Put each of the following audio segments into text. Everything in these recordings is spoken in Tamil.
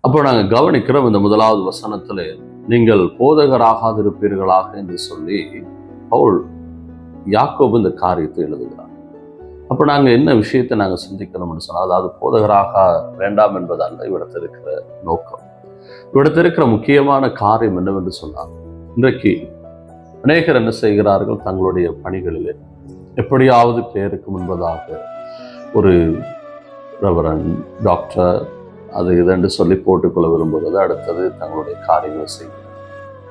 அப்போ நாங்கள் கவனிக்கிறோம் இந்த முதலாவது வசனத்துல, நீங்கள் போதகராகாதிருப்பீர்களாக என்று சொல்லி பவுல் யாக்கோபு இந்த காரியத்தை எழுதுகிறார். அப்போ நாங்கள் என்ன விஷயத்தை நாங்கள் சிந்திக்கணும்னு சொன்னால், அதாவது போதகராக வேண்டாம் என்பதல்ல இவ்விடத்தில் இருக்கிற நோக்கம். இவ்விடத்தில் இருக்கிற முக்கியமான காரியம் என்னவென்று சொன்னால், இன்றைக்கு அநேகர் என்ன செய்கிறார்கள், தங்களுடைய பணிகளிலே எப்படியாவது பேருக்கு முன்பதாக ஒரு ரெவரண்ட், டாக்டர், அது இதென்று சொல்லி போட்டுக்கொள்ள விரும்புகிறது. அடுத்தது தங்களுடைய காரியங்களை செய்கிறது.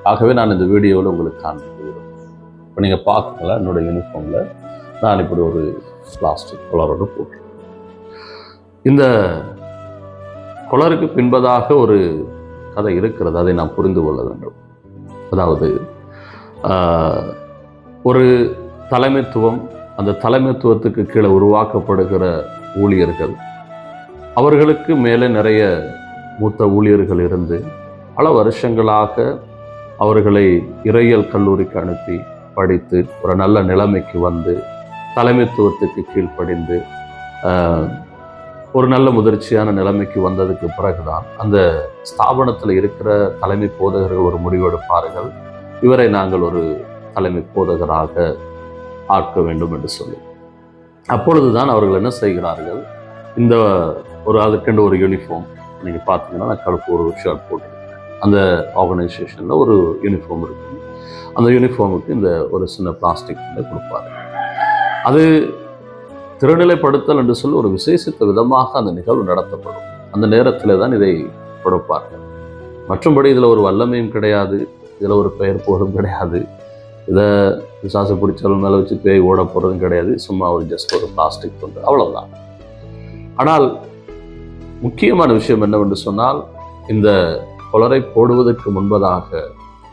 ஆகவே நான் இந்த வீடியோவில் உங்களுக்கு காண்பிக்க விரும்புகிறேன். இப்போ நீங்கள் பார்க்கலாம், என்னோட யூனிஃபார்மில் நான் இப்படி ஒரு பிளாஸ்டிக் கொலரோடு போட்டிருக்கேன். இந்த கொலருக்கு பின்பதாக ஒரு கதை இருக்கிறது, அதை நாம் புரிந்து கொள்ள வேண்டும். அதாவது ஒரு தலைமைத்துவம், அந்த தலைமைத்துவத்துக்கு கீழே உருவாக்கப்படுகிற ஊழியர்கள், அவர்களுக்கு மேலே நிறைய மூத்த ஊழியர்கள் இருந்து பல வருஷங்களாக அவர்களை இறையியல் கல்லூரிக்கு அனுப்பி படித்து ஒரு நல்ல நிலைமைக்கு வந்து தலைமைத்துவத்துக்கு கீழ்ப்படிந்து ஒரு நல்ல முதிர்ச்சியான நிலைமைக்கு வந்ததுக்கு பிறகுதான் அந்த ஸ்தாபனத்தில் இருக்கிற தலைமை போதகர்கள் ஒரு முடிவெடுப்பார்கள், இவரை நாங்கள் ஒரு தலைமை போதகராக ஆக்க வேண்டும் என்று சொல்லி. அப்பொழுதுதான் அவர்கள் என்ன செய்கிறார்கள், இந்த ஒரு அதுக்கென்று ஒரு யூனிஃபார்ம், நீங்கள் பார்த்தீங்கன்னா நான் கருப்பு ஒரு ஷர்ட் போட்டிருக்கேன், அந்த ஆர்கனைசேஷனில் ஒரு யூனிஃபார்ம் இருக்குது. அந்த யூனிஃபார்முக்கு இந்த ஒரு சின்ன பிளாஸ்டிக் கொடுப்பாரு. அது திருநிலைப்படுத்தல் என்று சொல்லி ஒரு விசேஷித்த விதமாக அந்த நிகழ்வு நடத்தப்படும். அந்த நேரத்தில் தான் இதை கொடுப்பார்கள். மற்றபடி இதில் ஒரு வல்லமையும் கிடையாது, இதில் ஒரு பெயர் போதும் கிடையாது, இதை விசாசு பிடிச்சாலும் மேலே வச்சு பேய் ஓட போகிறதும் கிடையாது. சும்மா ஒரு ஜஸ்ட் ஒரு பிளாஸ்டிக் கொண்டு அவ்வளவுதான். ஆனால் முக்கியமான விஷயம் என்னவென்று சொன்னால், இந்த கொலரை போடுவதற்கு முன்பதாக,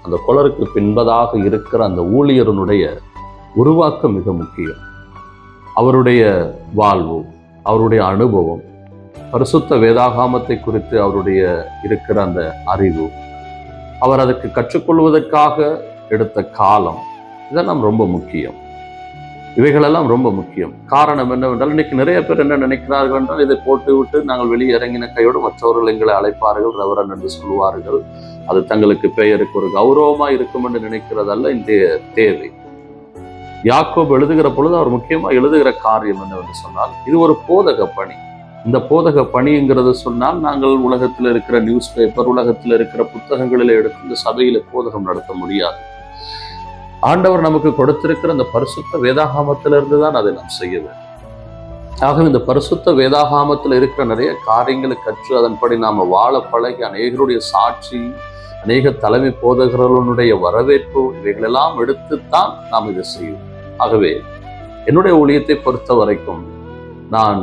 அந்த கொலருக்கு பின்பதாக இருக்கிற அந்த ஊழியருடைய உருவாக்கம் மிக முக்கியம். அவருடைய வாழ்வு, அவருடைய அனுபவம், பரிசுத்த வேதாகாமத்தை குறித்து அவருடைய இருக்கிற அந்த அறிவு, அவர் அதற்கு கற்றுக்கொள்வதற்காக எடுத்த காலம், இதெல்லாம் ரொம்ப முக்கியம். இவைகளெல்லாம் ரொம்ப முக்கியம். காரணம் என்னவென்றால், இன்னைக்கு நிறைய பேர் என்ன நினைக்கிறார்கள் என்றால், இதை போட்டு விட்டு நாங்கள் வெளியே இறங்கின கையோடு மற்றவர்கள் எங்களை அழைப்பார்கள், ரெவரண்ட் என்று சொல்லுவார்கள், அது தங்களுக்கு பெயருக்கு ஒரு கௌரவமா இருக்கும் என்று நினைக்கிறதல்ல இன்றைய தேவை. யாக்கோபு எழுதுகிற பொழுது அவர் முக்கியமா எழுதுகிற காரியம் என்னவென்று சொன்னால், இது ஒரு போதக பணி. இந்த போதக பணிங்கிறது சொன்னால், நாங்கள் உலகத்தில் இருக்கிற நியூஸ் பேப்பர், உலகத்தில் இருக்கிற புத்தகங்களில் எடுத்து இந்த சபையில போதகம் நடத்த முடியாது. ஆண்டவர் நமக்கு கொடுத்திருக்கிற அந்த பரிசுத்த வேதாகாமத்திலிருந்து தான் அதை நாம் செய்ய வேண்டும். ஆகவே இந்த பரிசுத்த வேதாகாமத்தில் இருக்கிற நிறைய காரியங்களை கற்று அதன்படி நாம வாழ பழகி, அநேகருடைய சாட்சி, அநேக தலைமை போதகர்களுடைய வரவேற்பு, இவைகளெல்லாம் எடுத்துத்தான் நாம் இதை செய்வோம். ஆகவே என்னுடைய ஊழியத்தை பொறுத்த வரைக்கும், நான்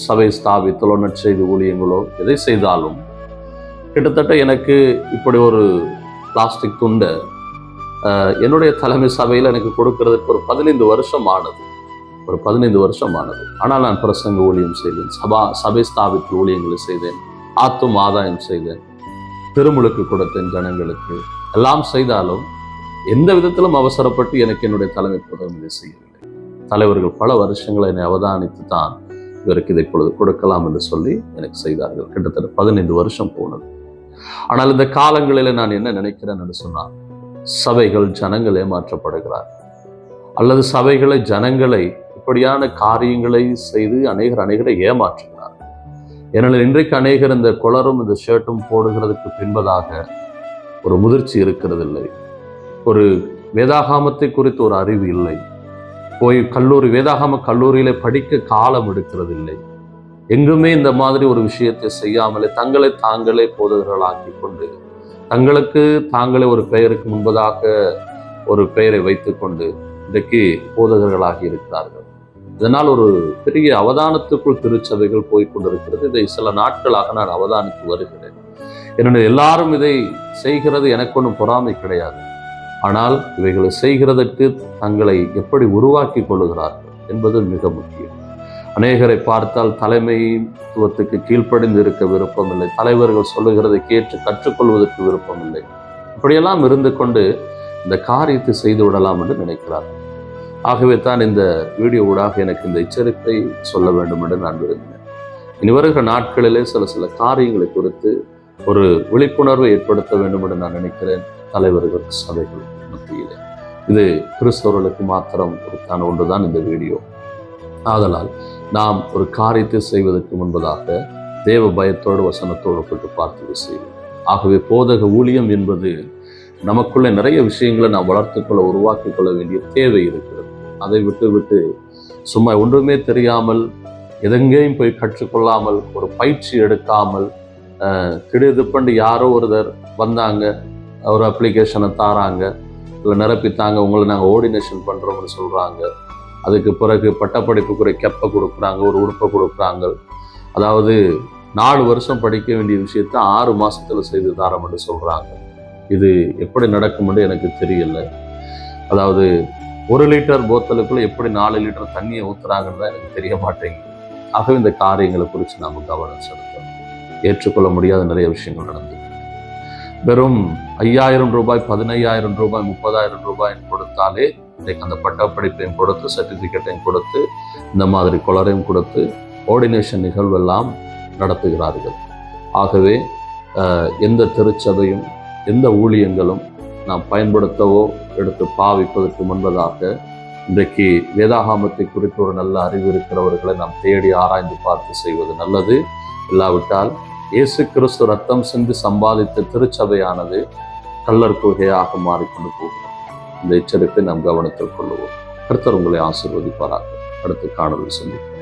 சபை ஸ்தாபித்தலோ நற்செய்தி ஊழியங்களோ எதை செய்தாலும், கிட்டத்தட்ட எனக்கு இப்படி ஒரு பிளாஸ்டிக் துண்டை என்னுடைய தலைமை சபையில் எனக்கு கொடுக்கறதுக்கு ஒரு 15 வருஷம் ஆனது. ஒரு 15 வருஷம் ஆனது. ஆனால் நான் பிரசங்க ஊழியம் செய்தேன், சபை ஸ்தாபித்த ஊழியங்களை செய்தேன், ஆத்தும் ஆதாயம் செய்தேன், திருமுழுக்கு கொடுத்தேன் ஜனங்களுக்கு. எல்லாம் செய்தாலும் எந்த விதத்திலும் அவசரப்பட்டு எனக்கு என்னுடைய தலைமை புதகம் இதை செய்யவில்லை. தலைவர்கள் பல வருஷங்களை என்னை அவதானித்து தான் இவருக்கு இதை இப்பொழுது கொடுக்கலாம் என்று சொல்லி எனக்கு செய்தார்கள். கிட்டத்தட்ட 15 வருஷம் போனது. ஆனால் இந்த காலங்களில் நான் என்ன நினைக்கிறேன் என்று சொன்னால், சபைகள் ஜனங்கள் ஏமாற்றப்படுகிறார், அல்லது சபைகளை ஜனங்களை இப்படியான காரியங்களை செய்து அநேகரை ஏமாற்றுகிறார். ஏனெனில் இன்றைக்கு அநேகர் இந்த கொலரும் இந்த ஷர்ட்டும் போடுகிறதுக்கு பின்பதாக ஒரு முதிர்ச்சி இருக்கிறதில்லை, ஒரு வேதாகாமத்தை குறித்து ஒரு அறிவு இல்லை, போய் வேதாகாம கல்லூரியில படிக்க காலம் எடுக்கிறதில்லை, எங்குமே இந்த மாதிரி ஒரு விஷயத்தை செய்யாமலே தங்களை தாங்களே போதகர்களாக்கி கொண்டு, தங்களுக்கு தாங்களே ஒரு பெயருக்கு முன்பதாக ஒரு பெயரை வைத்துக்கொண்டு இன்றைக்கு போதகர்களாகி இருக்கிறார்கள். இதனால் ஒரு பெரிய அவதானத்துக்குள் திருச்சபைகள் போய்கொண்டிருக்கிறது. இதை சில நாட்களாக நான் அவதானித்து வருகிறேன். என்னுடைய எல்லாரும் இதை செய்கிறது எனக்கு ஒன்றும் பொறாமை கிடையாது. ஆனால் இவைகளை செய்கிறதற்கு தங்களை எப்படி உருவாக்கி கொள்ளுகிறார்கள் என்பது மிக முக்கியம். அநேகரை பார்த்தால் தலைமைத்துவத்துக்கு கீழ்ப்படிந்து இருக்க விருப்பமில்லை, தலைவர்கள் சொல்லுகிறதை கேட்டு கற்றுக்கொள்வதற்கு விருப்பமில்லை. இப்படியெல்லாம் இருந்து கொண்டு இந்த காரியத்தை செய்து விடலாம் என்று நினைக்கிறார்கள். ஆகவே தான் இந்த வீடியோ ஊடாக எனக்கு இந்த எச்சரிக்கை சொல்ல வேண்டும் என்று நான் விரும்பினேன். இனி வருகிற நாட்களிலே சில காரியங்களை குறித்து ஒரு விழிப்புணர்வை ஏற்படுத்த வேண்டும் என்று நான் நினைக்கிறேன் தலைவர்கள் சபைகள் மத்தியிலே. இது கிறிஸ்தவர்களுக்கு மாத்திரம் ஒருத்தான ஒன்றுதான் இந்த வீடியோ. ஆதலால் நாம் ஒரு காரியத்தை செய்வதற்கு முன்பதாக தேவ பயத்தோடு வசனத்தோடு போட்டு பார்த்து செய்வோம். ஆகவே போதக ஊழியம் என்பது நமக்குள்ள நிறைய விஷயங்களை நாம் வளர்த்துக்கொள்ள உருவாக்கிக் கொள்ள வேண்டிய தேவை இருக்கிறது. அதை விட்டு சும்மா ஒன்றுமே தெரியாமல் எதெங்கேயும் போய் கற்றுக்கொள்ளாமல் ஒரு பயிற்சி எடுக்காமல் திடீர்னு யாரோ ஒருத்தர் வந்தாங்க, ஒரு அப்ளிகேஷனை தாராங்க, இல்லை நிரப்பித்தாங்க, உங்களை நாங்கள் ஆர்டினேஷன் பண்ணுறோம்னு சொல்கிறாங்க. அதுக்கு பிறகு பட்டப்படிப்புக்குரிய கெப்பை கொடுக்குறாங்க, ஒரு உடுப்பை கொடுக்குறாங்க. அதாவது 4 வருஷம் படிக்க வேண்டிய விஷயத்தை 6 மாதத்துல செய்து தாரோம்னு சொல்கிறாங்க. இது எப்படி நடக்கும்னு எனக்கு தெரியல. அதாவது 1 லிட்டர் போத்தலுக்குள்ள எப்படி 4 லிட்டர் தண்ணியை ஊற்றுறாங்கன்னு தான் எனக்கு தெரிய மாட்டேங்குது. ஆகவே இந்த காரியங்களை குறித்து நாம் கவனம் செலுத்தணும். ஏற்றுக்கொள்ள முடியாத நிறைய விஷயங்கள் நடந்து வெறும் 5000 ரூபாய், 15000 ரூபாய், 30,000 ரூபாய் கொடுத்தாலே இன்றைக்கு அந்த பட்டப்படிப்பையும் கொடுத்து, சர்டிஃபிகேட்டையும் கொடுத்து, இந்த மாதிரி கொலரையும் கொடுத்து ஆர்டினேஷன் நிகழ்வெல்லாம் நடத்துகிறார்கள். ஆகவே எந்த திருச்சபையும் எந்த ஊழியங்களும் நாம் பயன்படுத்தவோ எடுத்து பாவிப்பதற்கு முன்பதாக இன்றைக்கு வேதாகமத்தை குறித்து ஒரு நல்ல அறிவு இருக்கிறவர்களை நாம் தேடி ஆராய்ந்து பார்த்து செய்வது நல்லது. இல்லாவிட்டால் இயேசு கிறிஸ்து ரத்தம் சிந்தி சம்பாதித்த திருச்சபையானது கள்ளர் குகையாக மாறிக்கொண்டு போகிறது. இந்த எச்சரிப்பை நாம் கவனத்தில் கொள்ளுவோம். கர்த்தர் உங்களை ஆசீர்வதிப்பாராக. அடுத்த காணொளியில் சந்திப்போம்.